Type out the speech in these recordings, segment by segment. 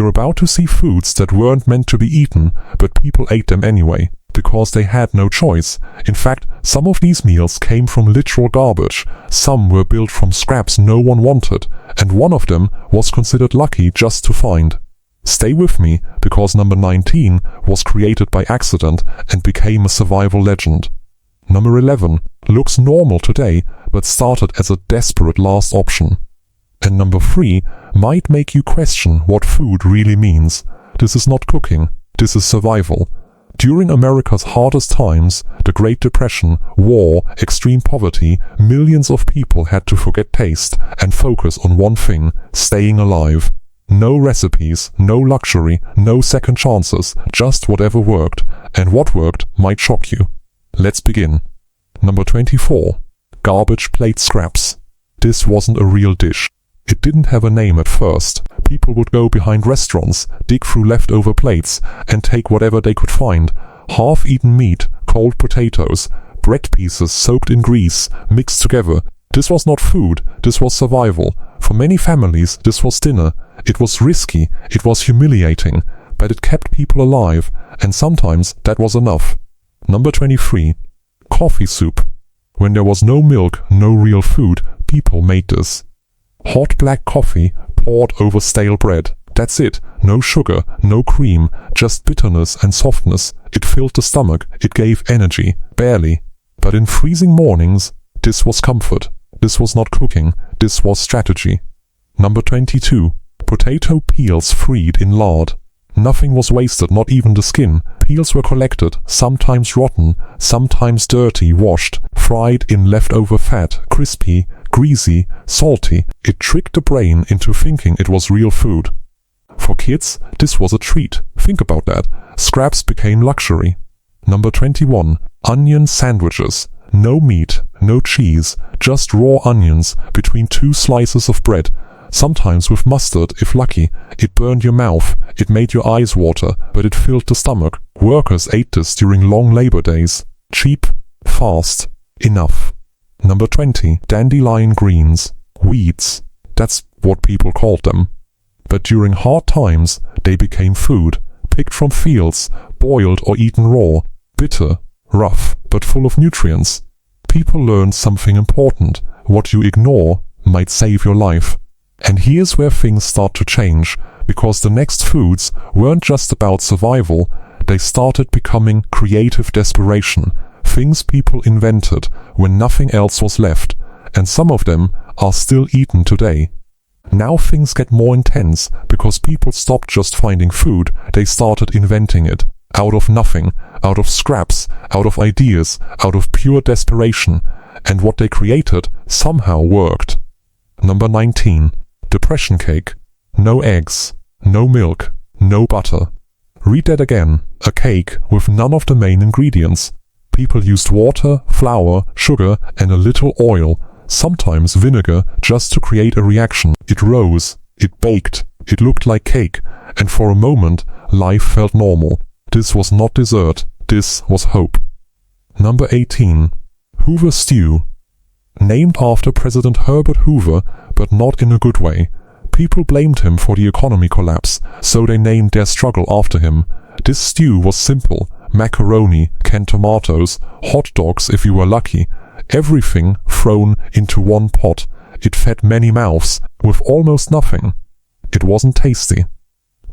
You're about to see foods that weren't meant to be eaten, but people ate them anyway, because they had no choice. In fact, some of these meals came from literal garbage, some were built from scraps no one wanted, and one of them was considered lucky just to find. Stay with me, because number 19 was created by accident and became a survival legend. Number 11 looks normal today, but started as a desperate last option. And number 3 might make you question what food really means. This is not cooking, this is survival. During America's hardest times, the Great Depression, war, extreme poverty, millions of people had to forget taste and focus on one thing: staying alive. No recipes, no luxury, no second chances, just whatever worked, and what worked might shock you. Let's begin. Number 24. Garbage plate scraps. This wasn't a real dish. It didn't have a name at first. People would go behind restaurants, dig through leftover plates, and take whatever they could find. Half-eaten meat, cold potatoes, bread pieces soaked in grease, mixed together. This was not food, this was survival. For many families, this was dinner. It was risky, it was humiliating, but it kept people alive, and sometimes that was enough. Number 23. Coffee soup. When there was no milk, no real food, people made this. Hot black coffee poured over stale bread. That's it. No sugar, no cream, just bitterness and softness. It filled the stomach, it gave energy, barely. But in freezing mornings, this was comfort. This was not cooking, this was strategy. Number 22. Potato peels freed in lard. Nothing was wasted, not even the skin. Peels were collected, sometimes rotten, sometimes dirty, washed, fried in leftover fat, crispy, greasy, salty. It tricked the brain into thinking it was real food. For kids, this was a treat. Think about that. Scraps became luxury. Number 21. Onion sandwiches. No meat, no cheese, just raw onions between 2 slices of bread. Sometimes with mustard, if lucky. It burned your mouth, it made your eyes water, but it filled the stomach. Workers ate this during long labor days. Cheap, fast, enough. Number 20. Dandelion greens. Weeds. That's what people called them. But during hard times, they became food. Picked from fields, boiled or eaten raw. Bitter, rough, but full of nutrients. People learned something important. What you ignore might save your life. And here's where things start to change, because the next foods weren't just about survival, they started becoming creative desperation, things people invented when nothing else was left, and some of them are still eaten today. Now things get more intense, because people stopped just finding food, they started inventing it, out of nothing, out of scraps, out of ideas, out of pure desperation, and what they created somehow worked. Number 19. Depression cake. No eggs, no milk, no butter. Read that again. A cake with none of the main ingredients. People used water, flour, sugar, and a little oil, sometimes vinegar, just to create a reaction. It rose, it baked, it looked like cake, and for a moment, life felt normal. This was not dessert, this was hope. Number 18. Hoover stew. Named after President Herbert Hoover, but not in a good way. People blamed him for the economy collapse, so they named their struggle after him. This stew was simple: macaroni, canned tomatoes, hot dogs if you were lucky, everything thrown into one pot. It fed many mouths, with almost nothing. It wasn't tasty,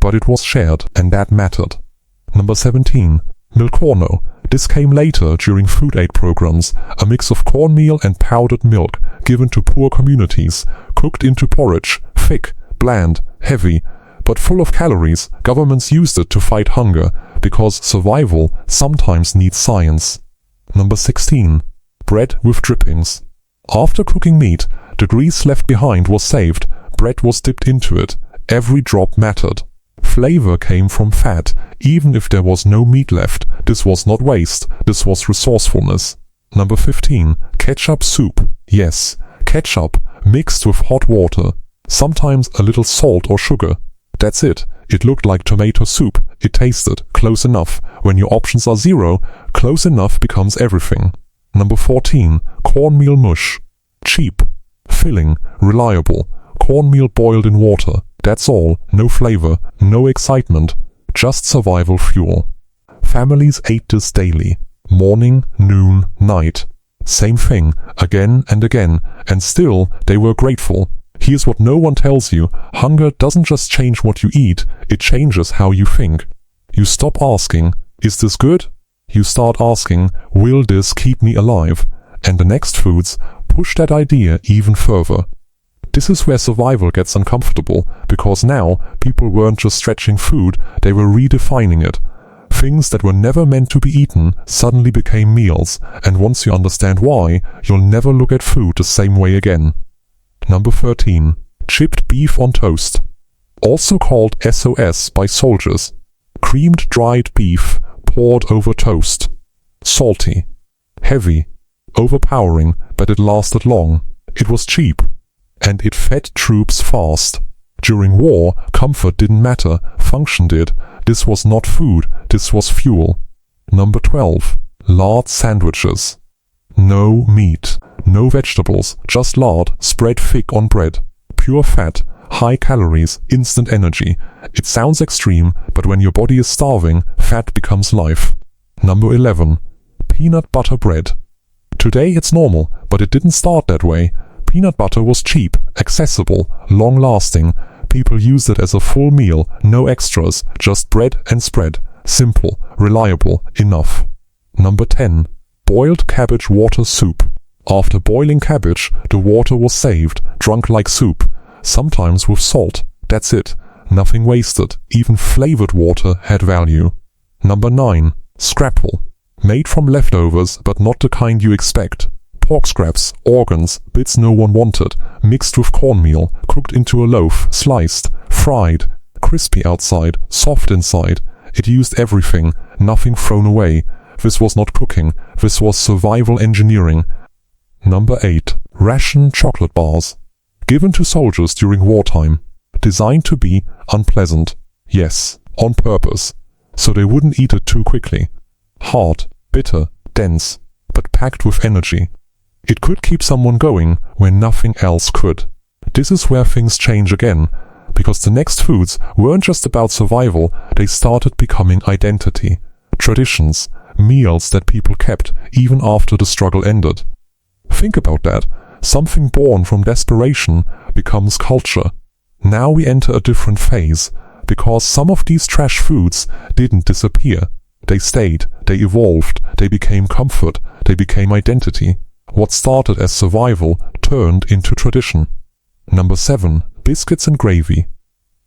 but it was shared, and that mattered. Number 17. Milcorno. This came later during food aid programs, a mix of cornmeal and powdered milk given to poor communities, cooked into porridge, thick, bland, heavy, but full of calories. Governments used it to fight hunger, because survival sometimes needs science. Number 16. Bread with drippings. After cooking meat, the grease left behind was saved, bread was dipped into it, every drop mattered. Flavor came from fat, even if there was no meat left. This was not waste, this was resourcefulness. Number 15. Ketchup soup. Yes, ketchup mixed with hot water, sometimes a little salt or sugar. That's it. It looked like tomato soup. It tasted close enough. When your options are 0, close enough becomes everything. Number 14. Cornmeal mush. Cheap, filling, reliable. Cornmeal boiled in water. That's all, no flavor, no excitement, just survival fuel. Families ate this daily, morning, noon, night. Same thing, again and again, and still they were grateful. Here's what no one tells you: hunger doesn't just change what you eat, it changes how you think. You stop asking, is this good? You start asking, will this keep me alive? And the next foods push that idea even further. This is where survival gets uncomfortable, because now people weren't just stretching food, they were redefining it. Things that were never meant to be eaten suddenly became meals, and once you understand why, you'll never look at food the same way again. Number 13. Chipped beef on toast. Also called SOS by soldiers. Creamed dried beef poured over toast. Salty. Heavy. Overpowering, but it lasted long. It was cheap. And it fed troops fast. During war, comfort didn't matter, function did. This was not food, this was fuel. Number 12. Lard sandwiches. No meat, no vegetables, just lard spread thick on bread. Pure fat, high calories, instant energy. It sounds extreme, but when your body is starving, fat becomes life. Number 11. Peanut butter bread. Today it's normal, but it didn't start that way. Peanut butter was cheap, accessible, long-lasting. People used it as a full meal, no extras, just bread and spread. Simple, reliable, enough. Number 10. Boiled cabbage water soup. After boiling cabbage, the water was saved, drunk like soup. Sometimes with salt. That's it. Nothing wasted. Even flavored water had value. Number 9. Scrapple. Made from leftovers, but not the kind you expect. Pork scraps, organs, bits no one wanted, mixed with cornmeal, cooked into a loaf, sliced, fried, crispy outside, soft inside. It used everything, nothing thrown away. This was not cooking, this was survival engineering. Number 8. Ration chocolate bars. Given to soldiers during wartime. Designed to be unpleasant. Yes, on purpose. So they wouldn't eat it too quickly. Hard, bitter, dense, but packed with energy. It could keep someone going when nothing else could. This is where things change again, because the next foods weren't just about survival, they started becoming identity, traditions, meals that people kept even after the struggle ended. Think about that. Something born from desperation becomes culture. Now we enter a different phase, because some of these trash foods didn't disappear. They stayed, they evolved, they became comfort, they became identity. What started as survival turned into tradition. Number 7. Biscuits and gravy.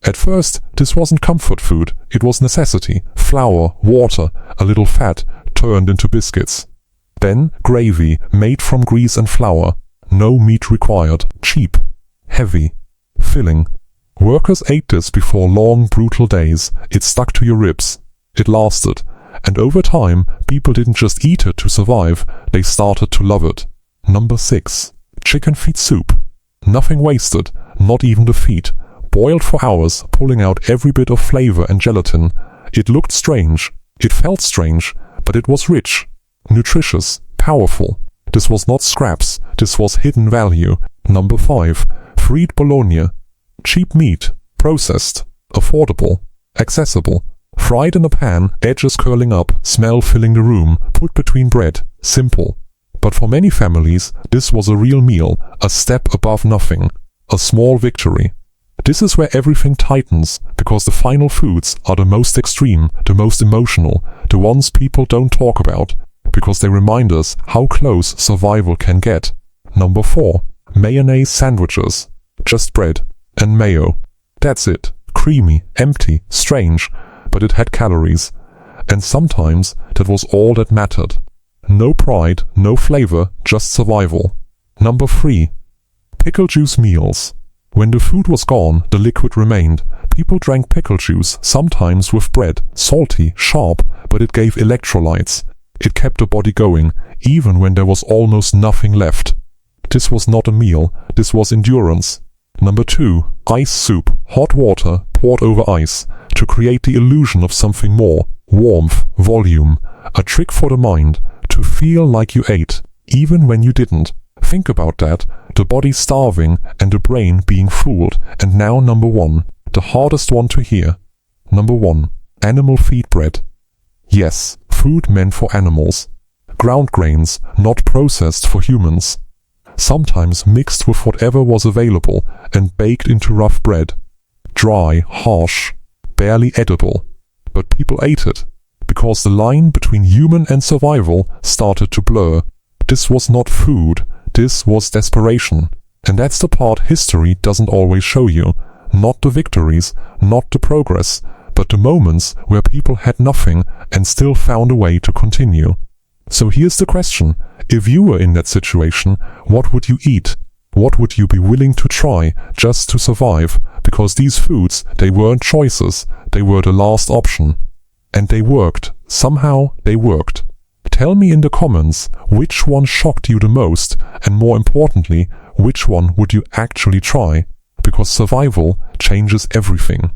At first, this wasn't comfort food, it was necessity. Flour, water, a little fat, turned into biscuits. Then gravy, made from grease and flour. No meat required, cheap, heavy, filling. Workers ate this before long, brutal days. It stuck to your ribs. It lasted. And over time, people didn't just eat it to survive, they started to love it. Number 6. Chicken feet soup. Nothing wasted, not even the feet. Boiled for hours, pulling out every bit of flavor and gelatin. It looked strange. It felt strange, but it was rich, nutritious, powerful. This was not scraps, this was hidden value. Number 5. Fried bologna. Cheap meat, processed, affordable, accessible. Fried in a pan, edges curling up, smell filling the room, put between bread, simple. But for many families, this was a real meal, a step above nothing, a small victory. This is where everything tightens, because the final foods are the most extreme, the most emotional, the ones people don't talk about, because they remind us how close survival can get. Number 4. Mayonnaise sandwiches. Just bread and mayo. That's it. Creamy, empty, strange, but it had calories. And sometimes that was all that mattered. No pride, no flavor, just survival. Number 3. Pickle juice meals. When the food was gone, the liquid remained. People drank pickle juice, sometimes with bread, salty, sharp, but it gave electrolytes. It kept the body going, even when there was almost nothing left. This was not a meal, this was endurance. Number 2. Ice soup, hot water poured over ice, to create the illusion of something more, warmth, volume, a trick for the mind, to feel like you ate, even when you didn't. Think about that, the body starving and the brain being fooled, and now number 1. the hardest one to hear. Number 1. Animal feed bread. Yes, food meant for animals. Ground grains, not processed for humans. Sometimes mixed with whatever was available and baked into rough bread. Dry, harsh, barely edible. But people ate it, because the line between human and survival started to blur. This was not food, this was desperation. And that's the part history doesn't always show you. Not the victories, not the progress, but the moments where people had nothing and still found a way to continue. So here's the question: if you were in that situation, what would you eat? What would you be willing to try just to survive? Because these foods, they weren't choices, they were the last option. And they worked. Somehow they worked. Tell me in the comments which one shocked you the most, and more importantly, which one would you actually try? Because survival changes everything.